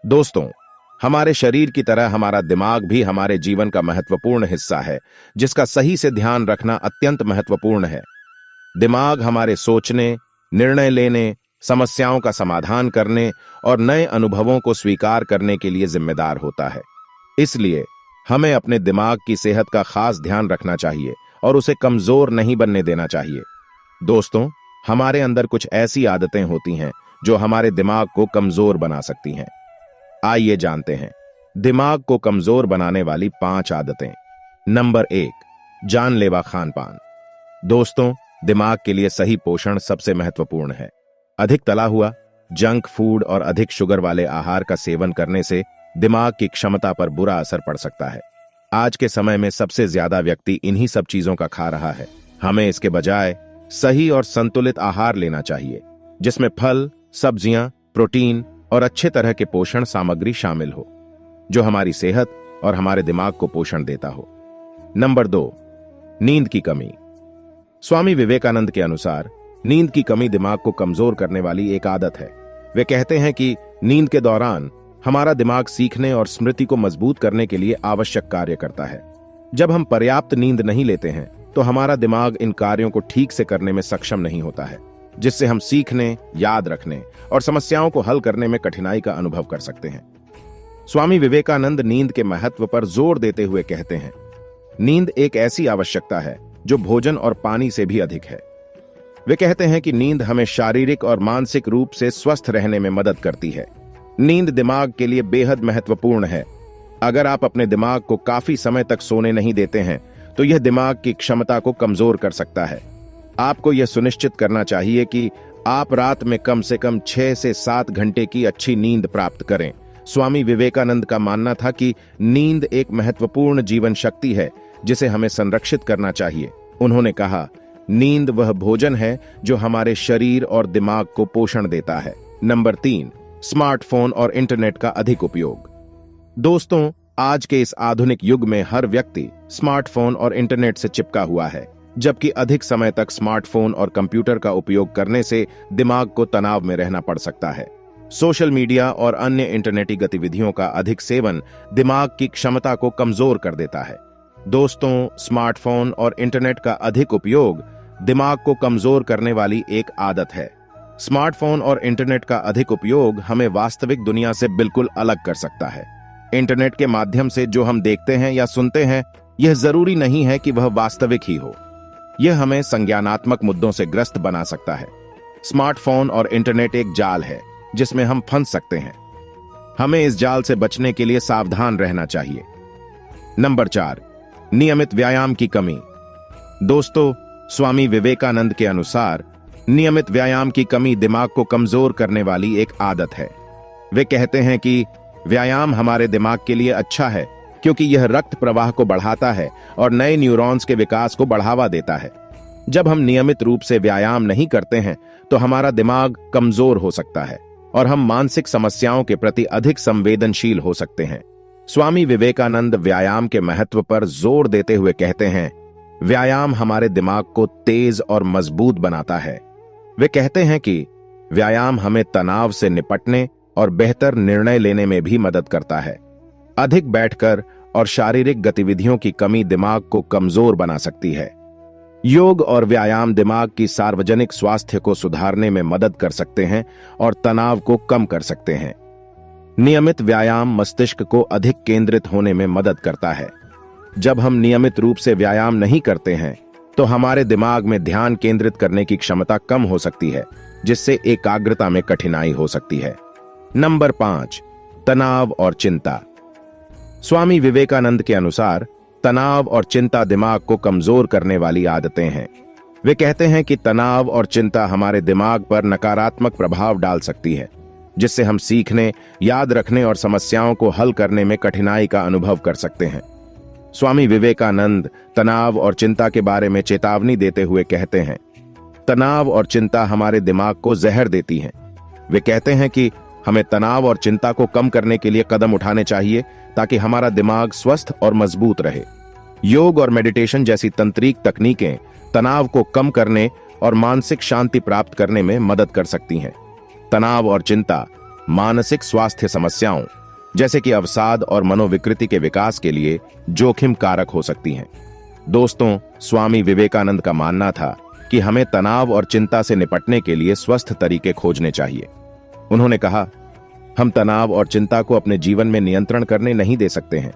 दोस्तों, हमारे शरीर की तरह हमारा दिमाग भी हमारे जीवन का महत्वपूर्ण हिस्सा है, जिसका सही से ध्यान रखना अत्यंत महत्वपूर्ण है। दिमाग हमारे सोचने, निर्णय लेने, समस्याओं का समाधान करने और नए अनुभवों को स्वीकार करने के लिए जिम्मेदार होता है। इसलिए हमें अपने दिमाग की सेहत का खास ध्यान रखना चाहिए और उसे कमजोर नहीं बनने देना चाहिए। दोस्तों, हमारे अंदर कुछ ऐसी आदतें होती हैं जो हमारे दिमाग को कमजोर बना सकती हैं। आइए जानते हैं दिमाग को कमजोर बनाने वाली 5 आदतें। नंबर 1, जानलेवा खान-पान। दोस्तों, दिमाग के लिए सही पोषण सबसे महत्वपूर्ण है। अधिक तला हुआ, जंक फूड और अधिक शुगर वाले आहार का सेवन करने से दिमाग की क्षमता पर बुरा असर पड़ सकता है। आज के समय में सबसे ज्यादा व्यक्ति इन्हीं सब चीजों का खा रहा है। हमें इसके बजाय सही और संतुलित आहार लेना चाहिए, जिसमें फल, सब्जियां, प्रोटीन और अच्छे तरह के पोषण सामग्री शामिल हो, जो हमारी सेहत और हमारे दिमाग को पोषण देता हो। नंबर 2, नींद की कमी। स्वामी विवेकानंद के अनुसार नींद की कमी दिमाग को कमजोर करने वाली एक आदत है। वे कहते हैं कि नींद के दौरान हमारा दिमाग सीखने और स्मृति को मजबूत करने के लिए आवश्यक कार्य करता है। जब हम पर्याप्त नींद नहीं लेते हैं, तो हमारा दिमाग इन कार्यों को ठीक से करने में सक्षम नहीं होता है, जिससे हम सीखने, याद रखने और समस्याओं को हल करने में कठिनाई का अनुभव कर सकते हैं। स्वामी विवेकानंद नींद के महत्व पर जोर देते हुए कहते हैं, नींद एक ऐसी आवश्यकता है जो भोजन और पानी से भी अधिक है। वे कहते हैं कि नींद हमें शारीरिक और मानसिक रूप से स्वस्थ रहने में मदद करती है। नींद दिमाग के लिए बेहद महत्वपूर्ण है। अगर आप अपने दिमाग को काफी समय तक सोने नहीं देते हैं, तो यह दिमाग की क्षमता को कमजोर कर सकता है। आपको यह सुनिश्चित करना चाहिए कि आप रात में कम से कम 6 से 7 घंटे की अच्छी नींद प्राप्त करें। स्वामी विवेकानंद का मानना था कि नींद एक महत्वपूर्ण जीवन शक्ति है, जिसे हमें संरक्षित करना चाहिए। उन्होंने कहा, नींद वह भोजन है जो हमारे शरीर और दिमाग को पोषण देता है। नंबर 3, स्मार्टफोन और इंटरनेट का अधिक उपयोग। दोस्तों, आज के इस आधुनिक युग में हर व्यक्ति स्मार्टफोन और इंटरनेट से चिपका हुआ है, जबकि अधिक समय तक स्मार्टफोन और कंप्यूटर का उपयोग करने से दिमाग को तनाव में रहना पड़ सकता है। सोशल मीडिया और अन्य इंटरनेटी गतिविधियों का अधिक सेवन दिमाग की क्षमता को कमजोर कर देता है। दोस्तों, स्मार्टफोन और इंटरनेट का अधिक उपयोग दिमाग को कमजोर करने वाली एक आदत है। स्मार्टफोन और इंटरनेट का अधिक उपयोग हमें वास्तविक दुनिया से बिल्कुल अलग कर सकता है। इंटरनेट के माध्यम से जो हम देखते हैं या सुनते हैं, यह जरूरी नहीं है कि वह वास्तविक ही हो। यह हमें संज्ञानात्मक मुद्दों से ग्रस्त बना सकता है। स्मार्टफोन और इंटरनेट एक जाल है जिसमें हम फंस सकते हैं। हमें इस जाल से बचने के लिए सावधान रहना चाहिए। नंबर 4, नियमित व्यायाम की कमी। दोस्तों, स्वामी विवेकानंद के अनुसार नियमित व्यायाम की कमी दिमाग को कमजोर करने वाली एक आदत है। वे कहते हैं कि व्यायाम हमारे दिमाग के लिए अच्छा है, क्योंकि यह रक्त प्रवाह को बढ़ाता है और नए न्यूरॉन्स के विकास को बढ़ावा देता है। जब हम नियमित रूप से व्यायाम नहीं करते हैं, तो हमारा दिमाग कमजोर हो सकता है और हम मानसिक समस्याओं के प्रति अधिक संवेदनशील हो सकते हैं। स्वामी विवेकानंद व्यायाम के महत्व पर जोर देते हुए कहते हैं, व्यायाम हमारे दिमाग को तेज और मजबूत बनाता है। वे कहते हैं कि व्यायाम हमें तनाव से निपटने और बेहतर निर्णय लेने में भी मदद करता है। अधिक बैठकर और शारीरिक गतिविधियों की कमी दिमाग को कमजोर बना सकती है। योग और व्यायाम दिमाग की सार्वजनिक स्वास्थ्य को सुधारने में मदद कर सकते हैं और तनाव को कम कर सकते हैं। नियमित व्यायाम मस्तिष्क को अधिक केंद्रित होने में मदद करता है। जब हम नियमित रूप से व्यायाम नहीं करते हैं, तो हमारे दिमाग में ध्यान केंद्रित करने की क्षमता कम हो सकती है, जिससे एकाग्रता में कठिनाई हो सकती है। नंबर 5, तनाव और चिंता। स्वामी विवेकानंद के अनुसार तनाव और चिंता दिमाग को कमजोर करने वाली आदतें हैं। वे कहते हैं कि तनाव और चिंता हमारे दिमाग पर नकारात्मक प्रभाव डाल सकती है, जिससे हम सीखने, याद रखने और समस्याओं को हल करने में कठिनाई का अनुभव कर सकते हैं। स्वामी विवेकानंद तनाव और चिंता के बारे में चेतावनी देते हुए कहते हैं, तनाव और चिंता हमारे दिमाग को जहर देती हैं। वे कहते हैं कि हमें तनाव और चिंता को कम करने के लिए कदम उठाने चाहिए, ताकि हमारा दिमाग स्वस्थ और मजबूत रहे। योग और मेडिटेशन जैसी तंत्रिक तकनीकें तनाव को कम करने और मानसिक शांति प्राप्त करने में मदद कर सकती हैं। तनाव और चिंता मानसिक स्वास्थ्य समस्याओं जैसे कि अवसाद और मनोविकृति के विकास के लिए जोखिम कारक हो सकती हैं। दोस्तों, स्वामी विवेकानंद का मानना था कि हमें तनाव और चिंता से निपटने के लिए स्वस्थ तरीके खोजने चाहिए। उन्होंने कहा, हम तनाव और चिंता को अपने जीवन में नियंत्रण करने नहीं दे सकते हैं।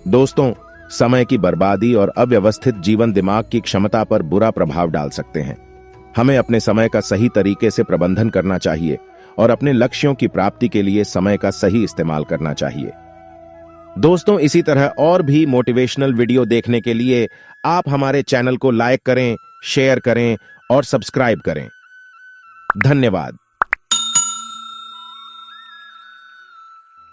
दोस्तों, समय की बर्बादी और अव्यवस्थित जीवन दिमाग की क्षमता पर बुरा प्रभाव डाल सकते हैं। हमें अपने समय का सही तरीके से प्रबंधन करना चाहिए और अपने लक्ष्यों की प्राप्ति के लिए समय का सही इस्तेमाल करना चाहिए। दोस्तों, इसी तरह और भी मोटिवेशनल वीडियो देखने के लिए आप हमारे चैनल को लाइक करें, शेयर करें और सब्सक्राइब करें। धन्यवाद।